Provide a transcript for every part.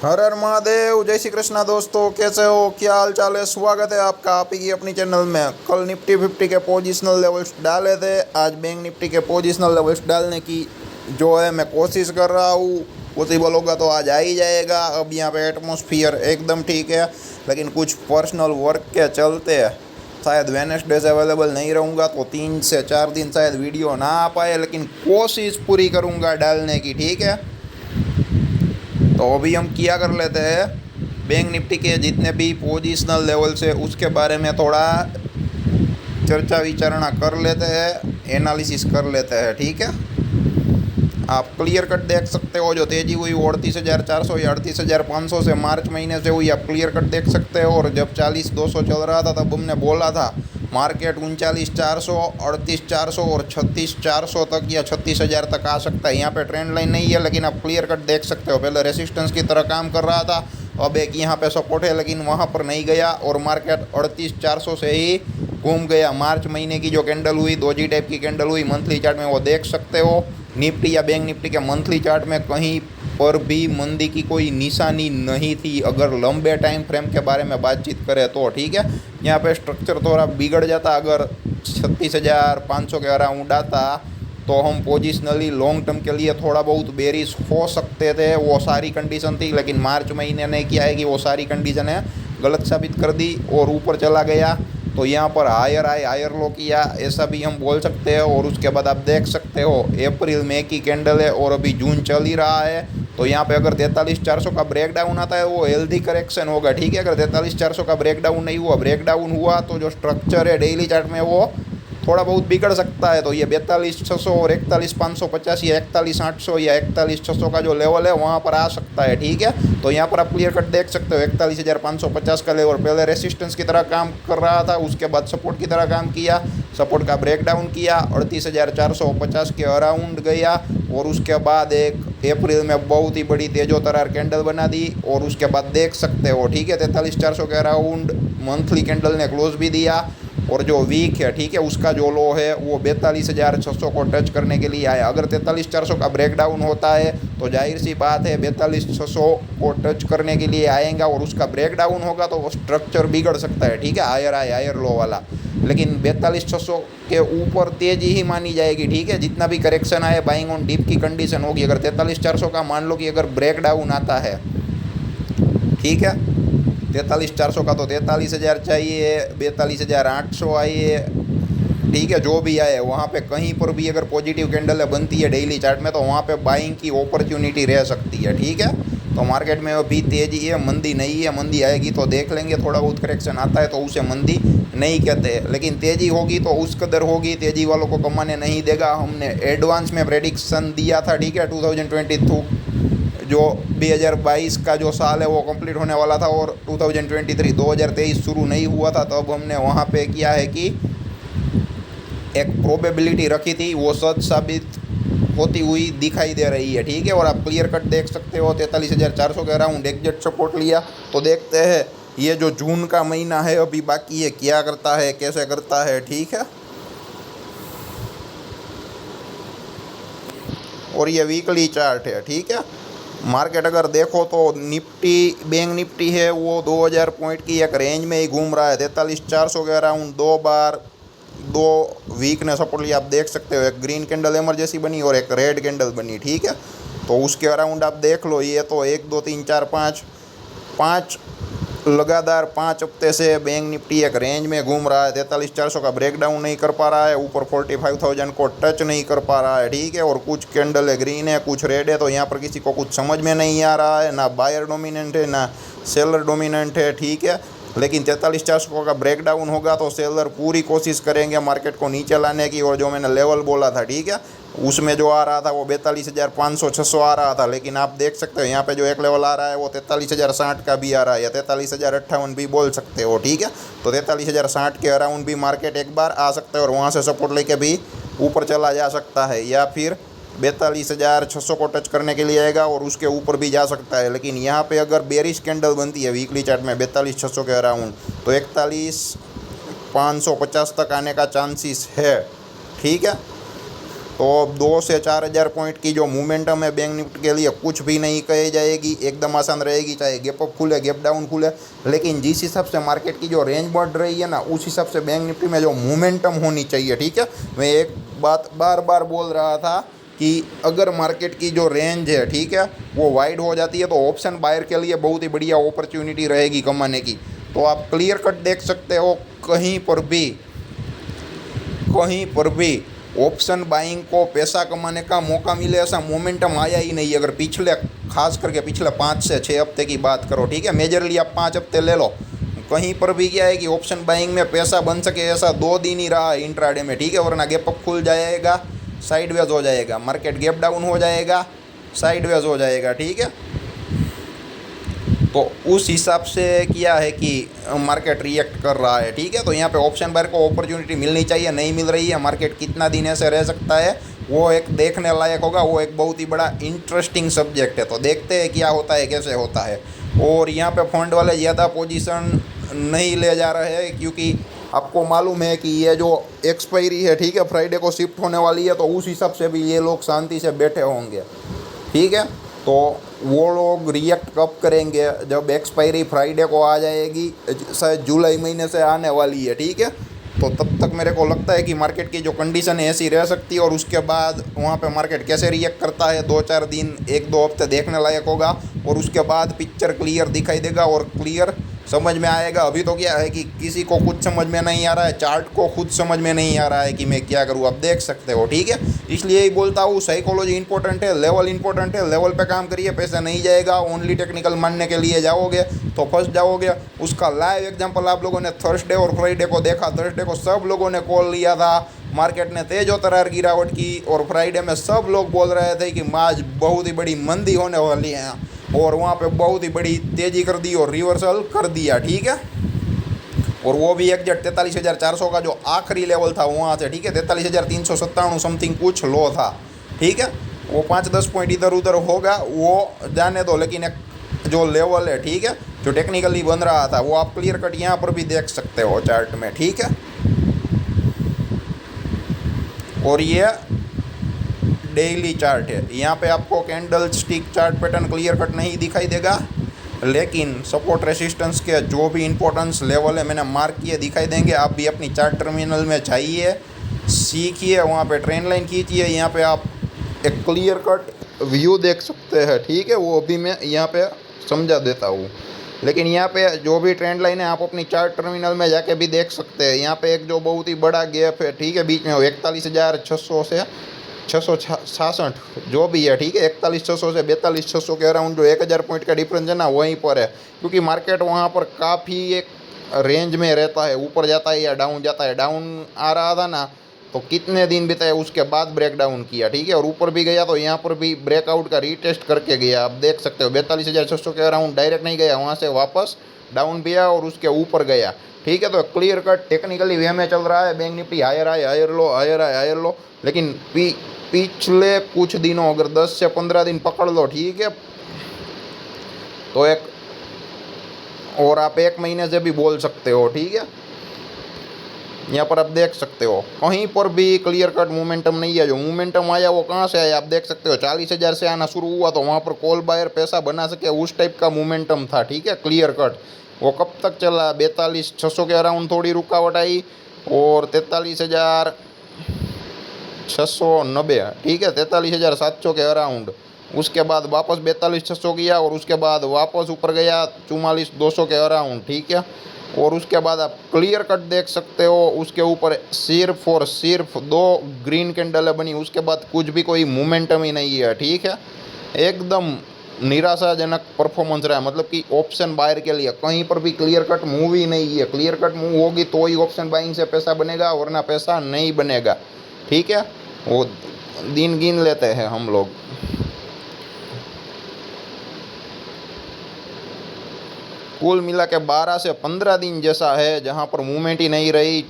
हर हर महादेव। जय श्री कृष्णा दोस्तों, कैसे हो, क्या हाल चाल है। स्वागत है आपका आप ही की अपनी चैनल में। कल निफ्टी 50 के पोजिशनल लेवल्स डाले थे, आज बैंक निफ्टी के पोजिशनल लेवल्स डालने की जो है मैं कोशिश कर रहा हूँ। पॉसिबल होगा तो आज आ ही जाएगा। अब यहाँ पे एटमॉस्फियर एकदम ठीक है, लेकिन कुछ पर्सनल वर्क के चलते शायद वेडनेसडे से अवेलेबल नहीं रहूँगा, तो 3 से 4 दिन शायद वीडियो ना आ पाए, लेकिन कोशिश पूरी करूँगा डालने की। ठीक है, तो अभी हम क्या कर लेते हैं, बैंक निफ्टी के जितने भी पोजिशनल लेवल्स है उसके बारे में थोड़ा चर्चा विचारणा कर लेते हैं, एनालिसिस कर लेते हैं। ठीक है, आप क्लियर कट देख सकते हो। जो तेज़ी हुई 38,400 या 38,500 से मार्च महीने से हुई, आप क्लियर कट देख सकते हो। और जब 40,200 चल रहा था तब हमने बोला था मार्केट 39,400, 38,400 और 36,400 तक या 36,000 तक आ सकता है। यहाँ पे ट्रेंड लाइन नहीं है, लेकिन आप क्लियर कट देख सकते हो। पहले रेसिस्टेंस की तरह काम कर रहा था, अब एक यहाँ पे सपोर्ट है, लेकिन वहाँ पर नहीं गया और मार्केट 38,400 से ही घूम गया। मार्च महीने की जो कैंडल हुई, दोजी टाइप की कैंडल हुई मंथली चार्ट में, वो देख सकते हो। निफ्टी या बैंक निफ्टी के मंथली चार्ट में कहीं पर भी मंदी की कोई निशानी नहीं थी, अगर लंबे टाइम फ्रेम के बारे में बातचीत करें तो। ठीक है, यहाँ पे स्ट्रक्चर थोड़ा बिगड़ जाता, अगर 36,500 के अराउंड आता तो हम पोजिशनली लॉन्ग टर्म के लिए थोड़ा बहुत बेरिश हो सकते थे। वो सारी कंडीशन थी, लेकिन मार्च महीने ने क्या है कि वो सारी कंडीशनें गलत साबित कर दी और ऊपर चला गया। तो यहाँ पर हायर आए हायर लो किया, ऐसा भी हम बोल सकते हैं। और उसके बाद आप देख सकते हो अप्रैल मई की कैंडल है और अभी जून चल ही रहा है। तो यहाँ पे अगर 43,400 का ब्रेक डाउन आता है वो हेल्दी करेक्शन होगा। ठीक है, अगर 43,400 का ब्रेक डाउन नहीं हुआ, ब्रेक डाउन हुआ तो जो स्ट्रक्चर है डेली चार्ट में वो थोड़ा बहुत बिगड़ सकता है। तो ये 42,600 और 41,550 या 41,800 या 41,600 का जो लेवल है वहाँ पर आ सकता है। ठीक है, तो यहाँ पर आप क्लियर कट देख सकते हो। 41,550 का लेवल पहले रेसिस्टेंस की तरह काम कर रहा था, उसके बाद सपोर्ट की तरह काम किया, सपोर्ट का ब्रेक डाउन किया, 38,450 के अराउंड गया और उसके बाद एक अप्रैल में बहुत ही बड़ी तेजोतरार कैंडल बना दी। और उसके बाद देख सकते हो, ठीक है, 43,400 के अराउंड मंथली कैंडल ने क्लोज भी दिया। और जो वीक है, ठीक है, उसका जो लो है वो 42,600 को टच करने के लिए आया। अगर 43,400 का ब्रेक डाउन होता है तो जाहिर सी बात है 42,600 को टच करने के लिए आएगा, और उसका ब्रेक डाउन होगा तो वो स्ट्रक्चर बिगड़ सकता है। ठीक है, हायर आए हायर लो वाला, लेकिन 42,600 के ऊपर तेजी ही मानी जाएगी। ठीक है, जितना भी करेक्शन आए बाइंग ऑन डीप की कंडीशन होगी। अगर 43,400 का मान लो कि अगर ब्रेक डाउन आता है, ठीक है, 43,400 का तो 43,000 चाहिए, 42,800 आइए, ठीक है, जो भी आए वहाँ पे कहीं पर भी अगर पॉजिटिव कैंडल बनती है डेली चार्ट में तो वहाँ पे बाइंग की अपॉर्चुनिटी रह सकती है। ठीक है, तो मार्केट में अभी तेजी है, मंदी नहीं है। मंदी आएगी तो देख लेंगे, थोड़ा बहुत करेक्शन आता है तो उसे मंदी नहीं कहते, लेकिन तेजी होगी तो उस कदर होगी, तेजी वालों को कमाने नहीं देगा। हमने एडवांस में प्रेडिक्शन दिया था, ठीक है, 2022 जो 2022 का जो साल है वो कंप्लीट होने वाला था और 2023 शुरू नहीं हुआ था, तो अब हमने वहाँ पे किया है कि एक प्रोबेबिलिटी रखी थी, वो सच साबित होती हुई दिखाई दे रही है। ठीक है, और आप क्लियर कट देख सकते हो 43,400 के अराउंड एग्जैक्ट सपोर्ट लिया। तो देखते हैं ये जो जून का महीना है अभी बाकी है, क्या करता है, कैसे करता है। ठीक है, और ये वीकली चार्ट है। ठीक है, मार्केट अगर देखो तो निफ्टी बैंक निफ्टी है वो 2,000 पॉइंट की एक रेंज में ही घूम रहा है। 43,400 के अराउंड दो वीक ने सपोर्ट लिया, आप देख सकते हो। एक ग्रीन कैंडल इमरजेंसी बनी और एक रेड कैंडल बनी। ठीक है, तो उसके अराउंड आप देख लो, ये तो 1 2 3 4 5 लगातार 5 हफ्ते से बैंक निफ्टी एक रेंज में घूम रहा है। 43,400 का ब्रेक डाउन नहीं कर पा रहा है, ऊपर 45,000 को टच नहीं कर पा रहा है। ठीक है, और कुछ कैंडल है ग्रीन है, कुछ रेड है, तो यहाँ पर किसी को कुछ समझ में नहीं आ रहा है, ना बायर डोमिनेंट है ना सेलर डोमिनेंट है। ठीक है, लेकिन 43,400 का ब्रेक डाउन होगा तो सेलर पूरी कोशिश करेंगे मार्केट को नीचे लाने की। और जो मैंने लेवल बोला था, ठीक है, उसमें जो आ रहा था वो 42,500-600 आ रहा था, लेकिन आप देख सकते हो यहाँ पे जो एक लेवल आ रहा है वो 43,060 का भी आ रहा है, या 43,058 भी बोल सकते हो। ठीक है, तो 43,060 के अराउंड भी मार्केट एक बार आ सकता है और वहाँ से सपोर्ट लेके भी ऊपर चला जा सकता है, या फिर 42,600 को टच करने के लिए आएगा और उसके ऊपर भी जा सकता है। लेकिन यहाँ पे अगर बेरिश कैंडल बनती है वीकली चार्ट में 42,600 के अराउंड, तो 41,550 तक आने का चांसेस है। ठीक है, तो 2 से 4 हज़ार पॉइंट की जो मोमेंटम है बैंक निफ्टी के लिए कुछ भी नहीं कही जाएगी, एकदम आसान रहेगी, चाहे गैप अप खुले गैप डाउन खुले। लेकिन जिस हिसाब से मार्केट की जो रेंज बढ़ रही है ना, उस हिसाब से बैंक निफ्टी में जो मोमेंटम होनी चाहिए, ठीक है। मैं एक बात बार बार बोल रहा था कि अगर मार्केट की जो रेंज है, ठीक है, वो वाइड हो जाती है तो ऑप्शन बायर के लिए बहुत ही बढ़िया अपॉर्चुनिटी रहेगी कमाने की। तो आप क्लियर कट देख सकते हो, कहीं पर भी ऑप्शन बाइंग को पैसा कमाने का मौका मिले ऐसा मोमेंटम आया ही नहीं। अगर पिछले, खास करके पिछले 5 से 6 हफ्ते की बात करो, ठीक है, मेजरली आप 5 हफ्ते ले लो, कहीं पर भी क्या है कि ऑप्शन बाइंग में पैसा बन सके ऐसा 2 दिन ही रहा इंट्राडे में, ठीक है। वरना गैप अप खुल जाएगा, साइडवेज हो जाएगा, मार्केट गैप डाउन हो जाएगा, साइडवेज हो जाएगा, ठीक है। तो उस हिसाब से क्या है कि मार्केट रिएक्ट कर रहा है, ठीक है। तो यहाँ पे ऑप्शन बायर को अपॉर्चुनिटी मिलनी चाहिए, नहीं मिल रही है। मार्केट कितना दिन ऐसे रह सकता है वो एक देखने लायक होगा, वो एक बहुत ही बड़ा इंटरेस्टिंग सब्जेक्ट है। तो देखते हैं क्या होता है, कैसे होता है। और यहाँ पे फंड वाले ज़्यादा पोजीशन नहीं ले जा रहे हैं, क्योंकि आपको मालूम है कि ये जो एक्सपायरी है, ठीक है, फ्राइडे को शिफ्ट होने वाली है, तो उस हिसाब से भी ये लोग शांति से बैठे होंगे, ठीक है। तो वो लोग रिएक्ट कब करेंगे, जब एक्सपायरी फ्राइडे को आ जाएगी, शायद जुलाई महीने से आने वाली है, ठीक है। तो तब तक मेरे को लगता है कि मार्केट की जो कंडीशन है ऐसी रह सकती है, और उसके बाद वहाँ पे मार्केट कैसे रिएक्ट करता है 2-4 दिन, 1-2 हफ्ते देखने लायक होगा। और उसके बाद पिक्चर क्लियर दिखाई देगा और क्लियर समझ में आएगा। अभी तो क्या है कि किसी को कुछ समझ में नहीं आ रहा है, चार्ट को खुद समझ में नहीं आ रहा है कि मैं क्या करूँ। आप देख सकते हो, ठीक है। इसलिए ही बोलता हूँ साइकोलॉजी इंपॉर्टेंट है, लेवल इंपॉर्टेंट है, लेवल पे काम करिए, पैसा नहीं जाएगा। ओनली टेक्निकल मानने के लिए जाओगे तो फंस जाओगे। उसका लाइव एग्जांपल आप लोगों ने थर्सडे और फ्राइडे को देखा। थर्सडे को सब लोगों ने कॉल लिया था, मार्केट ने तेज तरार गिरावट की, और फ्राइडे में सब लोग बोल रहे थे कि आज बहुत ही बड़ी मंदी होने वाली है, और वहाँ पे बहुत ही बड़ी तेज़ी कर दी और रिवर्सल कर दिया, ठीक है। और वो भी एग्जैक्ट 43,400 का जो आखिरी लेवल था वहाँ से, ठीक है, 43,397 समथिंग कुछ लो था, ठीक है। वो 5-10 पॉइंट इधर उधर होगा, वो जाने दो। लेकिन एक जो लेवल है, ठीक है, जो टेक्निकली बन रहा था, वो आप क्लियर कट यहाँ पर भी देख सकते हो चार्ट में, ठीक है। और ये डेली चार्ट है, यहाँ पे आपको candle stick chart pattern clear cut नहीं दिखाई देगा, लेकिन सपोर्ट रेसिस्टेंस के जो भी इंपॉर्टेंस लेवल है मैंने मार्क किए दिखाई देंगे। आप भी अपनी चार्ट टर्मिनल में जाइए, सीखिए, वहाँ पे ट्रेंड लाइन खींचिए। यहाँ पे आप एक क्लियर कट व्यू देख सकते हैं, ठीक है, वो भी मैं यहाँ पे समझा देता हूँ। लेकिन यहाँ पे जो भी ट्रेंड लाइन है आप अपनी चार्ट टर्मिनल में जाके भी देख सकते हैं। यहाँ पे एक जो बहुत ही बड़ा गैप है, ठीक है, बीच में 41,600 से 666 जो भी है, ठीक है, 41,600 से 42,600 के अराउंड जो 1,000 पॉइंट का डिफरेंस है ना, वहीं पर है। क्योंकि मार्केट वहाँ पर काफ़ी एक रेंज में रहता है, ऊपर जाता है या डाउन जाता है। डाउन आ रहा था ना, तो कितने दिन बिताए, उसके बाद ब्रेक डाउन किया, ठीक है। और ऊपर भी गया तो यहाँ पर भी ब्रेकआउट का रीटेस्ट करके गया। आप देख सकते हो 42,600 के अराउंड डायरेक्ट नहीं गया, वहाँ से वापस डाउन भी आया और उसके ऊपर गया, ठीक है। तो क्लियर कट टेक्निकली वे में चल रहा है। बैंक निफ्टी हायर आए, हायर लो, हायर आए, हायर लो। लेकिन पिछले कुछ दिनों, अगर 10 से 15 दिन पकड़ लो, ठीक है, तो एक, और आप 1 महीने से भी बोल सकते हो, ठीक है। यहाँ पर आप देख सकते हो कहीं पर भी क्लियर कट मोमेंटम नहीं है। जो मोमेंटम आया वो कहाँ से आया आप देख सकते हो। 40,000 से आना शुरू हुआ तो वहाँ पर कॉल बायर पैसा बना सके, उस टाइप का मोमेंटम था, ठीक है, क्लियर कट। वो कब तक चला, 42,600 के अराउंड थोड़ी रुकावट आई, और 43,690, ठीक है, 43,700 के अराउंड। उसके बाद वापस 42,600 किया, और उसके बाद वापस ऊपर गया 44,200 के अराउंड, ठीक है। और उसके बाद आप क्लियर कट देख सकते हो, उसके ऊपर सिर्फ और सिर्फ 2 ग्रीन कैंडल बनी, उसके बाद कुछ भी कोई मोमेंटम ही नहीं है, ठीक है। एकदम निराशाजनक परफॉर्मेंस रहा है। मतलब कि ऑप्शन बायर के लिए कहीं पर भी क्लियर कट मूव ही नहीं है। क्लियर कट मूव होगी तो ही ऑप्शन बाइंग से पैसा बनेगा, वरना पैसा नहीं बनेगा, ठीक है। वो दिन गिन लेते हैं हम लोग। कुल मिला के 12 से 15 दिन जैसा है जहाँ पर मूवमेंट ही नहीं रही।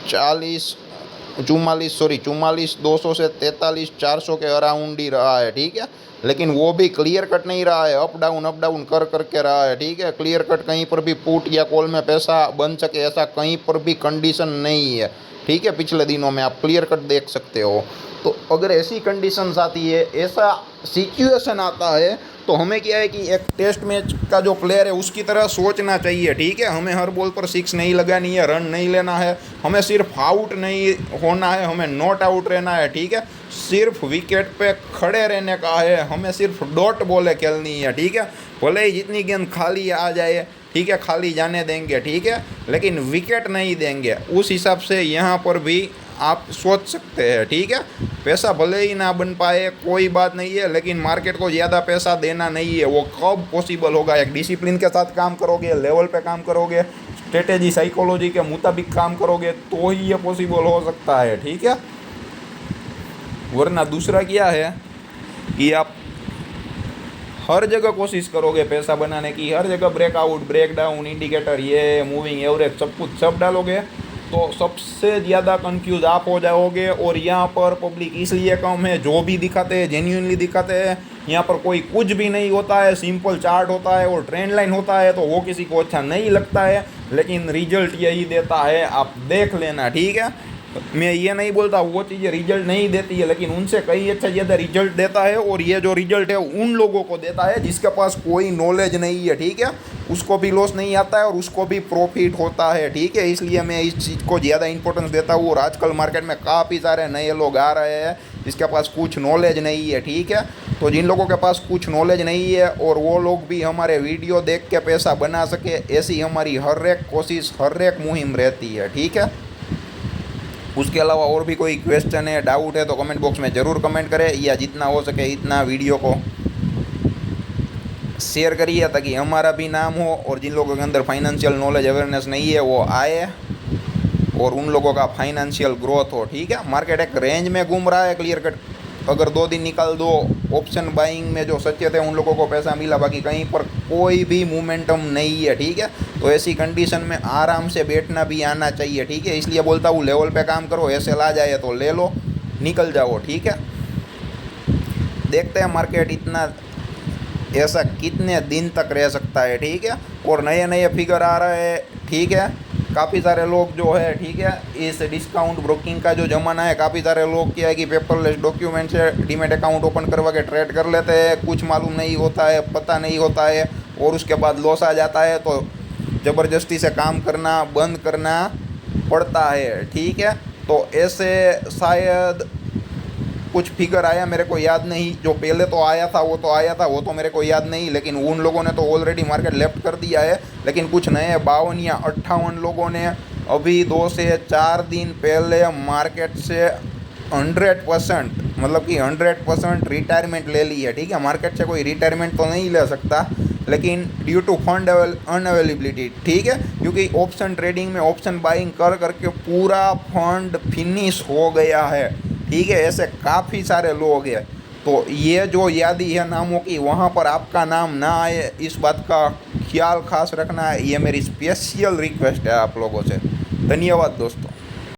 44,200 से 43,400 के अराउंड ही रहा है, ठीक है। लेकिन वो भी क्लियर कट नहीं रहा है, अप डाउन कर करके रहा है, ठीक है। क्लियर कट कहीं पर भी पुट या कॉल में पैसा बन सके ऐसा कहीं पर भी कंडीशन नहीं है, ठीक है, पिछले दिनों में आप क्लियर कट देख सकते हो। तो अगर ऐसी कंडीशंस आती है, ऐसा सिचुएशन आता है, तो हमें क्या है कि एक टेस्ट मैच का जो प्लेयर है उसकी तरह सोचना चाहिए। ठीक है, हमें हर बॉल पर सिक्स नहीं लगानी है, रन नहीं लेना है, हमें सिर्फ आउट नहीं होना है, हमें नॉट आउट रहना है। ठीक है, सिर्फ विकेट पे खड़े रहने का है, हमें सिर्फ डॉट बॉलें खेलनी है। ठीक है, भले ही जितनी गेंद खाली आ जाए, ठीक है, खाली जाने देंगे, ठीक है, लेकिन विकेट नहीं देंगे। उस हिसाब से यहाँ पर भी आप सोच सकते हैं। ठीक है, पैसा भले ही ना बन पाए कोई बात नहीं है, लेकिन मार्केट को ज़्यादा पैसा देना नहीं है। वो कब पॉसिबल होगा? एक डिसिप्लिन के साथ काम करोगे, लेवल पे काम करोगे, स्ट्रेटेजी साइकोलॉजी के मुताबिक काम करोगे, तो ही ये पॉसिबल हो सकता है। ठीक है, वरना दूसरा क्या है कि आप हर जगह कोशिश करोगे पैसा बनाने की, हर जगह ब्रेकआउट, ब्रेक डाउन, इंडिकेटर, ये मूविंग एवरेज सब कुछ सब डालोगे, तो सबसे ज़्यादा कंफ्यूज आप हो जाओगे। और यहाँ पर पब्लिक इसलिए कम है, जो भी दिखाते हैं जेन्युइनली दिखाते हैं। यहाँ पर कोई कुछ भी नहीं होता है, सिंपल चार्ट होता है और ट्रेंड लाइन होता है, तो वो किसी को अच्छा नहीं लगता है, लेकिन रिजल्ट यही देता है, आप देख लेना। ठीक है, मैं ये नहीं बोलता वो चीज़ें रिजल्ट नहीं देती है, लेकिन उनसे कई अच्छा ज़्यादा रिजल्ट देता है। और ये जो रिजल्ट है उन लोगों को देता है जिसके पास कोई नॉलेज नहीं है। ठीक है, उसको भी लॉस नहीं आता है और उसको भी प्रॉफिट होता है। ठीक है, इसलिए मैं इस चीज़ को ज़्यादा इंपॉर्टेंस देता हूँ। और आजकल मार्केट में काफ़ी सारे नए लोग आ रहे हैं जिसके पास कुछ नॉलेज नहीं है। ठीक है, तो जिन लोगों के पास कुछ नॉलेज नहीं है और वो लोग भी हमारे वीडियो देख के पैसा बना सके, ऐसी हमारी हर एक कोशिश, हर एक मुहिम रहती है। ठीक है, उसके अलावा और भी कोई क्वेश्चन है, डाउट है, तो कमेंट बॉक्स में ज़रूर कमेंट करें, या जितना हो सके इतना वीडियो को शेयर करिए ताकि हमारा भी नाम हो और जिन लोगों के अंदर फाइनेंशियल नॉलेज अवेयरनेस नहीं है वो आए और उन लोगों का फाइनेंशियल ग्रोथ हो। ठीक है, मार्केट एक रेंज में घूम रहा है क्लियर कट। अगर 2 दिन निकाल दो ऑप्शन बाइंग में जो सचेत है उन लोगों को पैसा मिला, बाकी कहीं पर कोई भी मोमेंटम नहीं है। ठीक है, तो ऐसी कंडीशन में आराम से बैठना भी आना चाहिए। ठीक है, इसलिए बोलता हूँ लेवल पे काम करो, ऐसे ला जाए तो ले लो, निकल जाओ। ठीक है, देखते हैं मार्केट इतना ऐसा कितने दिन तक रह सकता है। ठीक है, और नए नए फिगर आ रहे हैं। ठीक है, काफ़ी सारे लोग जो है, ठीक है, इस डिस्काउंट ब्रोकिंग का जो ज़माना है, काफ़ी सारे लोग क्या है कि पेपरलेस डॉक्यूमेंट से डीमेट अकाउंट ओपन करवा के ट्रेड कर लेते हैं। कुछ मालूम नहीं होता है, पता नहीं होता है, और उसके बाद लॉस आ जाता है, तो ज़बरदस्ती से काम करना बंद करना पड़ता है। ठीक है, तो ऐसे शायद कुछ फिगर आया, मेरे को याद नहीं, जो पहले तो आया था वो तो मेरे को याद नहीं, लेकिन उन लोगों ने तो ऑलरेडी मार्केट लेफ्ट कर दिया है। लेकिन कुछ नए 52 या 58 लोगों ने अभी 2 से 4 दिन पहले मार्केट से 100%, मतलब कि 100% रिटायरमेंट ले ली है। ठीक है, मार्केट से कोई रिटायरमेंट तो नहीं ले सकता, लेकिन ड्यू टू फंड अनअवेलेबिलिटी। ठीक है, क्योंकि ऑप्शन ट्रेडिंग में ऑप्शन बाइंग कर करके पूरा फंड फिनिश हो गया है। ठीक है, ऐसे काफ़ी सारे लोग हैं, तो ये जो यादी है नामों की, वहाँ पर आपका नाम ना आए, इस बात का ख्याल खास रखना है। ये मेरी स्पेशल रिक्वेस्ट है आप लोगों से। धन्यवाद दोस्तों।